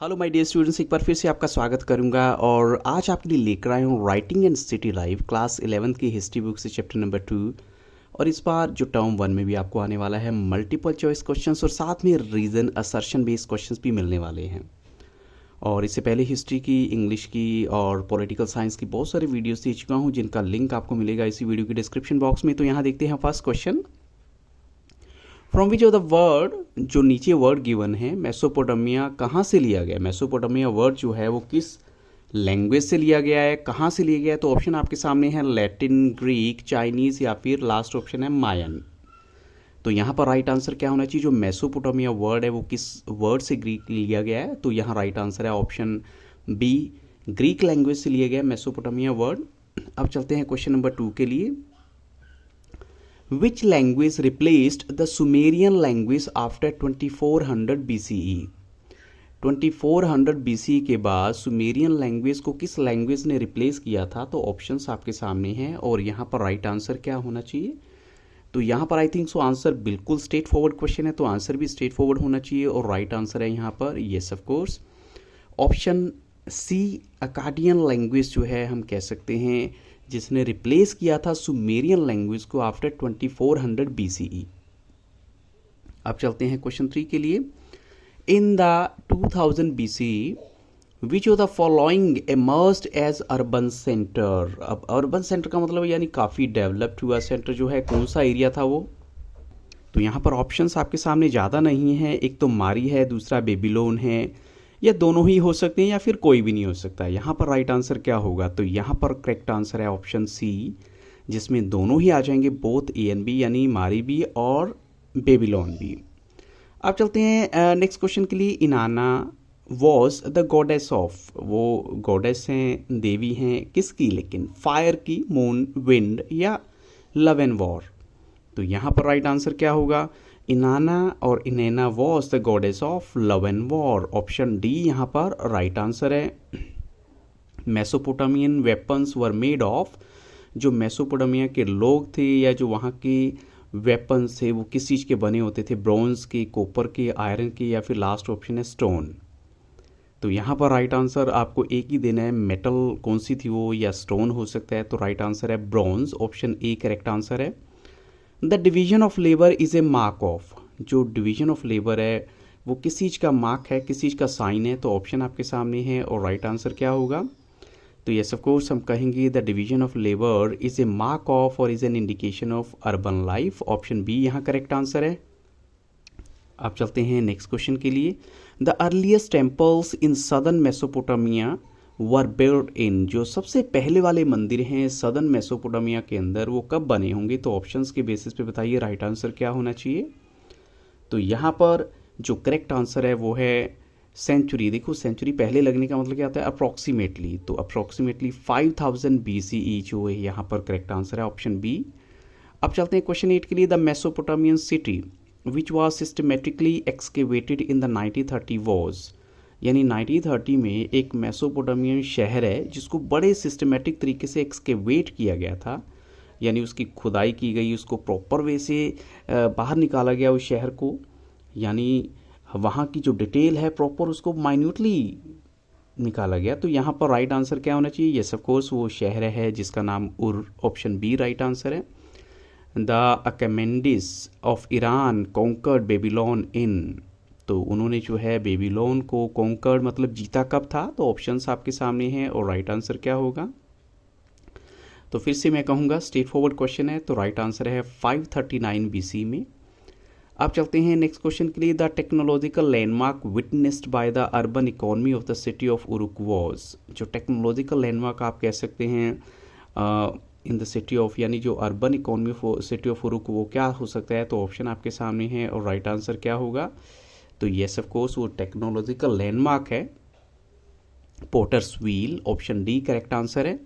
Hello my dear students, एक बार फिर से आपका स्वागत करूंगा और आज आपके लिए लेकर आया हूँ writing and city life class 11th की हिस्ट्री बुक से चैप्टर नंबर 2। और इस बार जो टर्म 1 में भी आपको आने वाला है मल्टीपल चॉइस क्वेश्चंस और साथ में रीजन असर्शन बेस्ड क्वेश्चंस भी मिलने वाले हैं। और इससे पहले हिस्ट्री की, इंग्लिश की और पॉलिटिकल साइंस की बहुत सारी वीडियोस दे चुका हूँ जिनका लिंक आपको मिलेगा इसी वीडियो के डिस्क्रिप्शन बॉक्स में। तो यहाँ देखते हैं first question, from which of the word, जो नीचे वर्ड गिवन है मेसोपोटामिया कहाँ से लिया गया। मेसोपोटामिया वर्ड जो है वो किस लैंग्वेज से लिया गया है, कहाँ से लिया गया है। तो ऑप्शन आपके सामने है लैटिन, ग्रीक, चाइनीज़ या फिर लास्ट ऑप्शन है मायन। तो यहाँ पर राइट आंसर क्या होना चाहिए, जो मेसोपोटामिया वर्ड है वो किस वर्ड से ग्रीक लिया गया है। तो यहाँ राइट आंसर है ऑप्शन बी, ग्रीक लैंग्वेज से लिया गया मेसोपोटामिया वर्ड। अब चलते हैं क्वेश्चन नंबर 2 के लिए। Which language replaced the Sumerian language after 2400 BCE? 2400 BCE के बाद सुमेरियन लैंग्वेज को किस लैंग्वेज ने रिप्लेस किया था। तो ऑप्शंस आपके सामने हैं और यहाँ पर राइट आंसर क्या होना चाहिए। तो यहाँ पर आई थिंक सो आंसर बिल्कुल स्ट्रेट फॉरवर्ड क्वेश्चन है, तो आंसर भी स्ट्रेट फॉरवर्ड होना चाहिए और राइट आंसर है यहाँ पर yes of course option C, Akkadian language जो है हम कह सकते हैं जिसने रिप्लेस किया था सुमेरियन लैंग्वेज को आफ्टर 2400 BCE। अब चलते हैं क्वेश्चन 3 के लिए। In the 2000 BCE which of the following emerged as urban centre. अब अर्बन सेंटर का मतलब यानी काफ़ी डेवलप्ड हुआ सेंटर जो है, कौन सा एरिया था वो। तो यहाँ पर ऑप्शंस आपके सामने ज़्यादा नहीं है, एक तो मारी है, दूसरा बेबीलोन है, या दोनों ही हो सकते हैं या फिर कोई भी नहीं हो सकता। यहाँ पर राइट आंसर क्या होगा। तो यहाँ पर करेक्ट आंसर है ऑप्शन सी, जिसमें दोनों ही आ जाएंगे, बोथ ए एंड बी, यानी मारी भी और बेबीलोन भी। अब चलते हैं नेक्स्ट क्वेश्चन के लिए। Inanna was the goddess of, वो गॉडेस हैं, देवी हैं किसकी, लेकिन फायर की, मून, विंड या लव एंड वॉर। तो यहाँ पर राइट आंसर क्या होगा। इनाना और Inanna was the goddess of love and war. Option D यहाँ पर राइट आंसर है। Mesopotamian weapons were made of, जो मेसोपोटामिया के लोग थे या जो वहाँ के वेपन्स थे वो किस चीज़ के बने होते थे, ब्रॉन्ज के, कॉपर के, आयरन के या फिर लास्ट ऑप्शन है स्टोन। तो यहाँ पर राइट आंसर आपको एक ही देना है, मेटल कौन सी थी वो, या स्टोन हो सकता है। तो राइट आंसर है bronze, option A correct answer है। The division of labour is a mark of, जो डिवीजन ऑफ लेबर है वो किस चीज़ का मार्क है, किस चीज़ का साइन है। तो ऑप्शन आपके सामने है और राइट आंसर क्या होगा। तो यस ऑफ कोर्स हम कहेंगे the division of labour is a mark of और is an indication of urban life. Option B यहाँ करेक्ट आंसर है। अब चलते हैं नेक्स्ट क्वेश्चन के लिए। The earliest temples in southern Mesopotamia were built in, जो सबसे पहले वाले मंदिर हैं सदर्न मेसोपोटामिया के अंदर वो कब बने होंगे। तो ऑप्शंस के बेसिस पे बताइए राइट आंसर क्या होना चाहिए। तो यहाँ पर जो करेक्ट आंसर है वो है सेंचुरी। देखो सेंचुरी पहले लगने का मतलब क्या आता है, अप्रॉक्सीमेटली। तो अप्रॉक्सीमेटली 5000 BCE जो है यहाँ पर करेक्ट आंसर है ऑप्शन बी। अब चलते हैं क्वेश्चन 8 के लिए। The Mesopotamian city which was systematically excavated in the 1930 was, यानी 1930 में एक मेसोपोटामियन शहर है जिसको बड़े सिस्टमेटिक तरीके से एक्सकेवेट किया गया था, यानी उसकी खुदाई की गई, उसको प्रॉपर वे से बाहर निकाला गया उस शहर को, यानी वहाँ की जो डिटेल है प्रॉपर उसको माइन्यूटली निकाला गया। तो यहाँ पर राइट आंसर क्या होना चाहिए। यस ऑफ कोर्स वो शहर है जिसका नाम Ur, option B right answer है। The Achaemenids of Iran conquered Babylon in, तो उन्होंने जो है बेबीलोन को कॉन्कर्ड मतलब जीता कब था। तो ऑप्शंस आपके सामने हैं और राइट आंसर क्या होगा। तो फिर से मैं कहूँगा स्ट्रेट फॉरवर्ड क्वेश्चन है, तो राइट आंसर है 539 BC में। अब चलते हैं नेक्स्ट क्वेश्चन के लिए। The technological landmark witnessed by the urban economy of the city of Uruk was, जो टेक्नोलॉजिकल लैंडमार्क आप कह सकते हैं इन द सिटी ऑफ, यानी जो urban economy of city of Uruk वो क्या हो सकता है। तो ऑप्शन आपके सामने है और राइट आंसर क्या होगा। तो येस ऑफ कोर्स वो टेक्नोलॉजिकल लैंडमार्क है potter's wheel, option D correct answer है।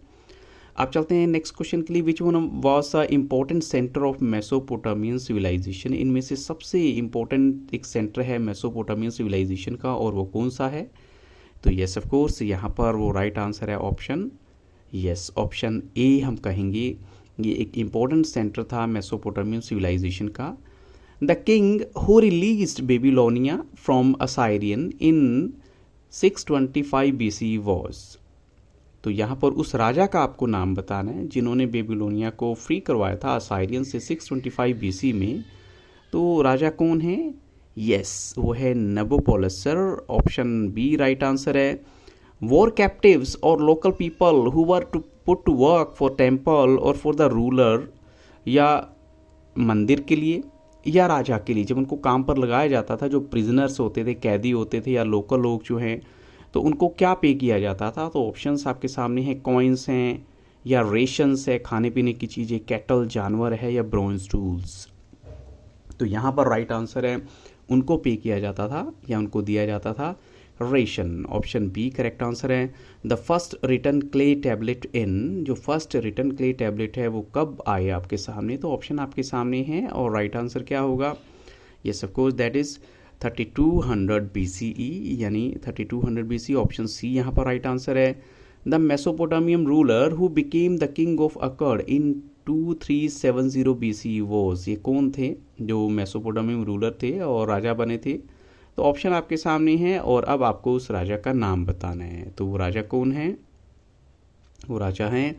अब चलते हैं नेक्स्ट क्वेश्चन के लिए। Which one was the important centre of Mesopotamian civilisation, इनमें से सबसे इम्पोर्टेंट एक सेंटर है मेसोपोटामियन सिविलाइजेशन का और वो कौन सा है। तो येस ऑफ कोर्स यहाँ पर वो राइट आंसर है ऑप्शन यस, ऑप्शन ए हम कहेंगे। ये एक इम्पोर्टेंट सेंटर था मेसोपोटामियन सिविलाइजेशन का। The king who released Babylonia from Assyrian in 625 BCE was. तो यहाँ पर उस राजा का आपको नाम बताना है जिन्होंने बेबीलोनिया को फ्री करवाया था असाइरियन से 625 BC में। तो राजा कौन है? यस, वो है Nabopolassar. Option B right answer है। वॉर कैप्टिव्स और local people who were to put to work for temple और फॉर द रूलर, या मंदिर के लिए या राजा के लिए, जब उनको काम पर लगाया जाता था, जो प्रिजनर्स होते थे, कैदी होते थे, या लोकल लोग जो हैं, तो उनको क्या पे किया जाता था? तो ऑप्शंस आपके सामने हैं, कॉइन्स हैं या रेशंस है, खाने पीने की चीज़ें, कैटल जानवर है, या ब्रॉन्ज टूल्स। तो यहाँ पर राइट आंसर है उनको पे किया जाता था या उनको दिया जाता था ration. Option B correct answer है। The first written clay tablet in, जो फर्स्ट रिटन क्ले टैबलेट है वो कब आए आपके सामने? तो ऑप्शन आपके सामने है और राइट आंसर क्या होगा? Yes of course that is 3200 BCE, यानी 3200 BC। ऑप्शन सी यहाँ पर राइट आंसर है। The मेसोपोटामियम ruler who became the king of अकड़ इन 2370 BCE वॉज, ये कौन थे जो मेसोपोटामियम रूलर थे और राजा बने थे? तो ऑप्शन आपके सामने है और अब आपको उस राजा का नाम बताना है। तो वो राजा कौन है? वो राजा हैं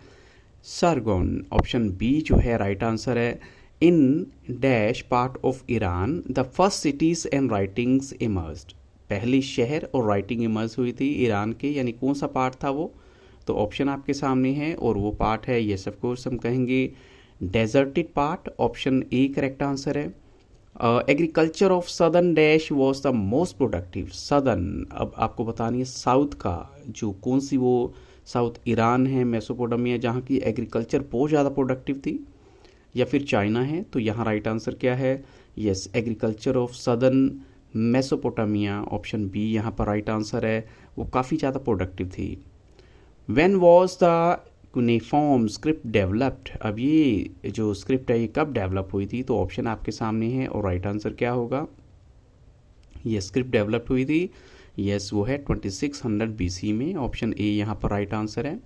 सारगोन। ऑप्शन बी जो है राइट आंसर है। In dash part of Iran the first cities and writings emerged, पहली शहर और राइटिंग इमर्ज हुई थी ईरान के, यानी कौन सा पार्ट था वो? तो ऑप्शन आपके सामने है और वो पार्ट है, यस ऑफ कोर्स हम कहेंगे deserted part. Option A correct answer है। Agriculture of southern dash was the most productive. Southern, अब आपको बतानी है साउथ का, जो कौन सी वो साउथ ईरान है, मेसोपोटामिया, जहाँ की एग्रीकल्चर बहुत ज़्यादा प्रोडक्टिव थी, या फिर चाइना है? तो यहाँ राइट आंसर क्या है? Yes, agriculture of southern Mesopotamia. Option B यहाँ पर राइट आंसर है, वो काफ़ी ज़्यादा प्रोडक्टिव थी। When was the cuneiform script developed, अब ये जो स्क्रिप्ट है ये कब डेवलप हुई थी? तो ऑप्शन आपके सामने है और राइट आंसर क्या होगा? ये स्क्रिप्ट डेवलप हुई थी, यस, वो है 2600 BC में। ऑप्शन ए यहाँ पर राइट आंसर है।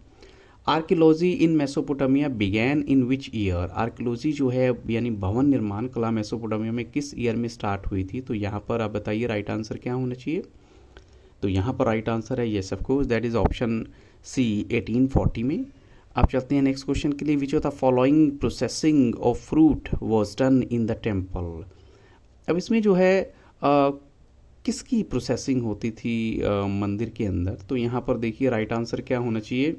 Archaeology in Mesopotamia began in which year, archaeology जो है यानी भवन निर्माण कला मेसोपोटामिया में किस ईयर में स्टार्ट हुई थी? तो यहाँ पर आप बताइए राइट आंसर क्या होना चाहिए? तो यहाँ पर राइट आंसर है yes of course that is option C 1840 में। आप चलते हैं नेक्स्ट क्वेश्चन के लिए। Which of the following processing of fruit was done in the temple. अब इसमें जो है किसकी प्रोसेसिंग होती थी मंदिर के अंदर? तो यहाँ पर देखिए राइट आंसर क्या होना चाहिए?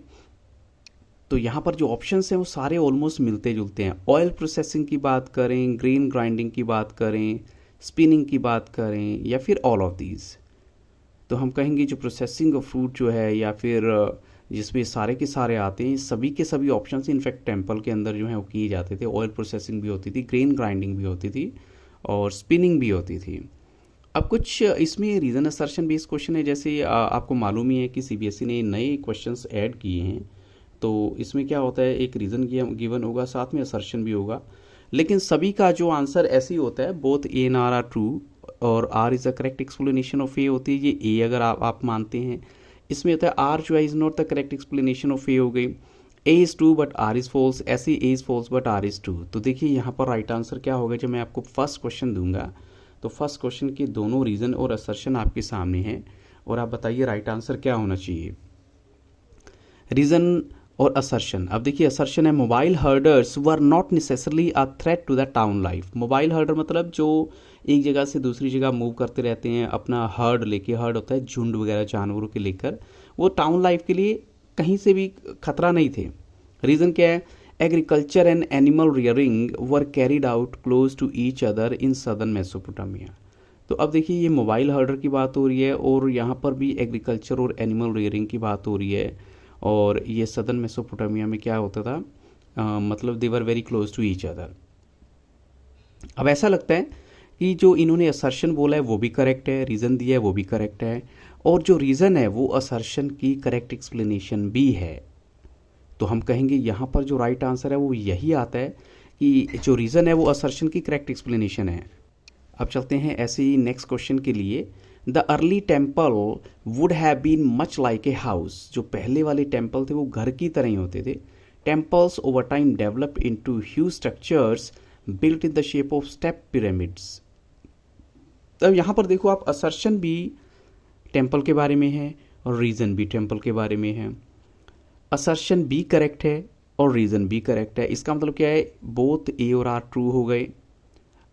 तो यहाँ पर जो ऑप्शंस हैं वो सारे ऑलमोस्ट मिलते जुलते हैं। ऑयल प्रोसेसिंग की बात करें, ग्रेन ग्राइंडिंग की बात करें, स्पिनिंग की बात करें, या फिर ऑल ऑफ दीज। तो हम कहेंगे जो प्रोसेसिंग ऑफ फ्रूट जो है, या फिर जिसमें सारे के सारे आते हैं, सभी के सभी ऑप्शंस इनफैक्ट टेम्पल के अंदर जो है वो किए जाते थे। ऑयल प्रोसेसिंग भी होती थी, ग्रेन ग्राइंडिंग भी होती थी, और स्पिनिंग भी होती थी। अब कुछ इसमें रीज़न असर्शन बेस्ड क्वेश्चन है, जैसे आपको मालूम ही है कि CBSE ने नए क्वेश्चंस ऐड किए हैं। तो इसमें क्या होता है, एक रीज़न गिवन होगा, साथ में असर्शन भी होगा, लेकिन सभी का जो आंसर ऐसे ही होता है, both A and R true, और R is the correct explanation of A होती है। ये ए अगर आप मानते हैं, इसमें होता है आर जो है is not the correct explanation of A हो गई। A is true but R is false, ऐसे A is false but R is true. तो देखिए यहाँ पर राइट आंसर क्या होगा? जब मैं आपको फर्स्ट क्वेश्चन दूंगा तो फर्स्ट क्वेश्चन के दोनों रीज़न और असर्शन आपके सामने हैं, और आप बताइए राइट आंसर क्या होना चाहिए? रीज़न और असर्शन। अब देखिए असर्शन है mobile herders were not necessarily a threat to the town life. Mobile herder मतलब जो एक जगह से दूसरी जगह मूव करते रहते हैं अपना हर्ड लेके, हर्ड होता है झुंड वगैरह जानवरों के लेकर, वो टाउन लाइफ के लिए कहीं से भी खतरा नहीं थे। रीज़न क्या है? Agriculture and animal rearing were carried out close to each other in southern Mesopotamia. तो अब देखिए ये मोबाइल हर्डर की बात हो रही है, और यहाँ पर भी एग्रीकल्चर और एनिमल रियरिंग की बात हो रही है, और ये सदर्न मेसोपोटामिया में क्या होता था, मतलब they were very close to each other. अब ऐसा लगता है कि जो इन्होंने असर्शन बोला है वो भी करेक्ट है, रीज़न दिया है वो भी करेक्ट है, और जो रीज़न है वो असर्शन की करेक्ट एक्सप्लेनेशन भी है। तो हम कहेंगे यहाँ पर जो राइट आंसर है वो यही आता है कि जो रीज़न है वो असर्शन की करेक्ट एक्सप्लेनेशन है। अब चलते हैं ऐसे ही नेक्स्ट क्वेश्चन के लिए। The early temple would have been much like a house, जो पहले वाले टेम्पल थे वो घर की तरह ही होते थे। Temples over time developed into huge structures built in the shape of step pyramids. अब यहाँ पर देखो आप, असर्शन भी टेम्पल के बारे में है और रीज़न भी टेम्पल के बारे में है। असर्शन बी करेक्ट है और रीज़न भी करेक्ट है। इसका मतलब क्या है, बोथ ए और आर ट्रू हो गए,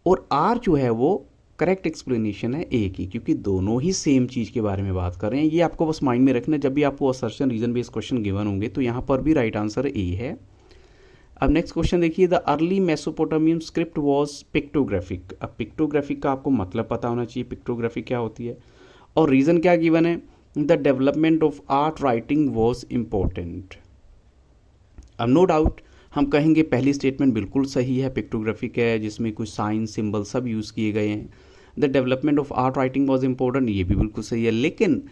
और आर जो है वो करेक्ट एक्सप्लेनेशन है ए की, क्योंकि दोनों ही सेम चीज़ के बारे में बात कर रहे हैं। ये आपको बस माइंड में रखना, जब भी आपको assertion reason based question given होंगे तो यहाँ पर भी राइट आंसर ए है। अब नेक्स्ट क्वेश्चन देखिए, the early Mesopotamian script was pictographic. अब पिक्टोग्राफिक का आपको मतलब पता होना चाहिए, पिक्टोग्राफिक क्या होती है, और रीज़न क्या गिवन है, the development of art writing was important. अब नो डाउट हम कहेंगे पहली स्टेटमेंट बिल्कुल सही है, पिक्टोग्राफिक है जिसमें कुछ साइन सिंबल सब यूज़ किए गए हैं। The development of art writing was important, ये भी बिल्कुल सही है, लेकिन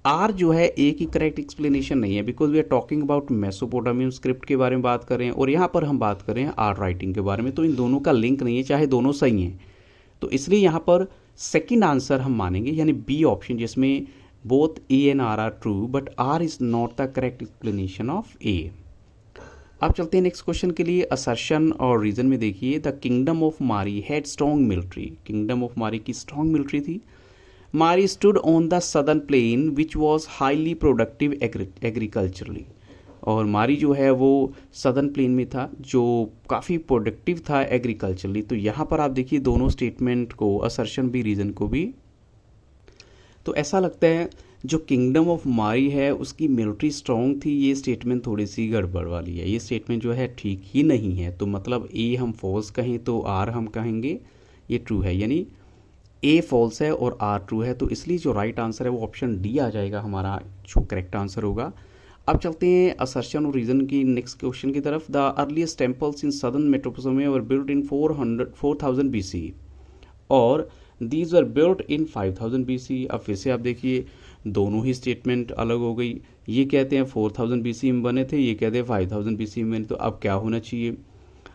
आर जो है ए की करेक्ट एक्सप्लेनेशन नहीं है, because we are talking about Mesopotamian script के बारे में बात कर रहे हैं और यहाँ पर हम बात कर रहे हैं आर्ट राइटिंग के बारे में, तो इन दोनों का लिंक नहीं है, चाहे दोनों सही हैं। तो इसलिए यहाँ पर सेकेंड आंसर हम मानेंगे, यानी बी ऑप्शन, जिसमें both A and R are true but R is not the correct explanation of A. अब चलते हैं नेक्स्ट क्वेश्चन के लिए। असर्शन और रीजन में देखिए, the kingdom of Mari had strong military. Kingdom of Mari की स्ट्रॉन्ग मिलिट्री थी। Mari stood on the southern plain which was highly productive agriculturally. और मारी जो है वो सदर्न प्लेन में था जो काफ़ी प्रोडक्टिव था एग्रीकल्चरली। तो यहाँ पर आप देखिए दोनों स्टेटमेंट को, असर्शन भी रीजन को भी, तो ऐसा लगता है जो किंगडम ऑफ मारी है उसकी मिलिट्री स्ट्रॉन्ग थी, ये स्टेटमेंट थोड़ी सी गड़बड़ वाली है, ये स्टेटमेंट जो है ठीक ही नहीं है। तो मतलब ए हम फॉल्स कहें तो आर हम कहेंगे ये ट्रू है, यानी ए फॉल्स है और आर ट्रू है। तो इसलिए जो राइट आंसर है वो ऑप्शन डी आ जाएगा हमारा, जो करेक्ट आंसर होगा। अब चलते हैं असर्शन और रीजन की नेक्स्ट क्वेश्चन की तरफ। The earliest temples in southern Mesopotamia were built in 4000 BC और these were built in 5000 BC। अब फिर से आप देखिए दोनों ही स्टेटमेंट अलग हो गई, ये कहते हैं 4000 BC में बने थे, ये कहते हैं 5000 BC में बने। तो अब क्या होना चाहिए,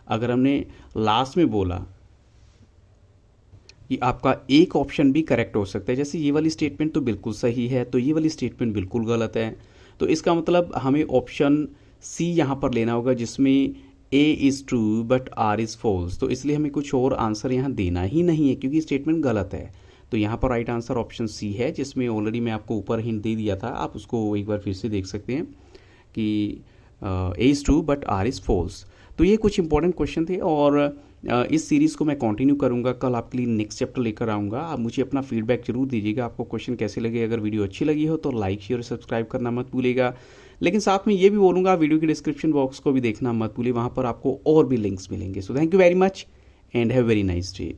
अगर हमने लास्ट में बोला कि आपका एक ऑप्शन भी करेक्ट हो सकता है, जैसे ये वाली स्टेटमेंट तो बिल्कुल सही है तो ये वाली स्टेटमेंट बिल्कुल गलत है, तो इसका मतलब हमें ऑप्शन सी यहाँ पर लेना होगा जिसमें A is true but R is false. तो इसलिए हमें कुछ और आंसर यहाँ देना ही नहीं है क्योंकि स्टेटमेंट गलत है। तो यहाँ पर राइट आंसर ऑप्शन सी है, जिसमें ऑलरेडी मैं आपको ऊपर हिंट दे दिया था, आप उसको एक बार फिर से देख सकते हैं कि A is true but R is false. तो ये कुछ इंपॉर्टेंट क्वेश्चन थे और इस सीरीज़ को मैं कंटिन्यू करूँगा, कल आपके लिए नेक्स्ट चैप्टर लेकर आऊँगा। आप मुझे अपना फीडबैक जरूर दीजिएगा, आपको क्वेश्चन कैसे लगे। अगर वीडियो अच्छी लगी हो तो लाइक शेयर और सब्सक्राइब करना मत भूलिएगा, लेकिन साथ में ये भी बोलूँगा वीडियो के डिस्क्रिप्शन बॉक्स को भी देखना मत भूलिए, वहाँ पर आपको और भी लिंक्स मिलेंगे। So thank you very much and have very nice day.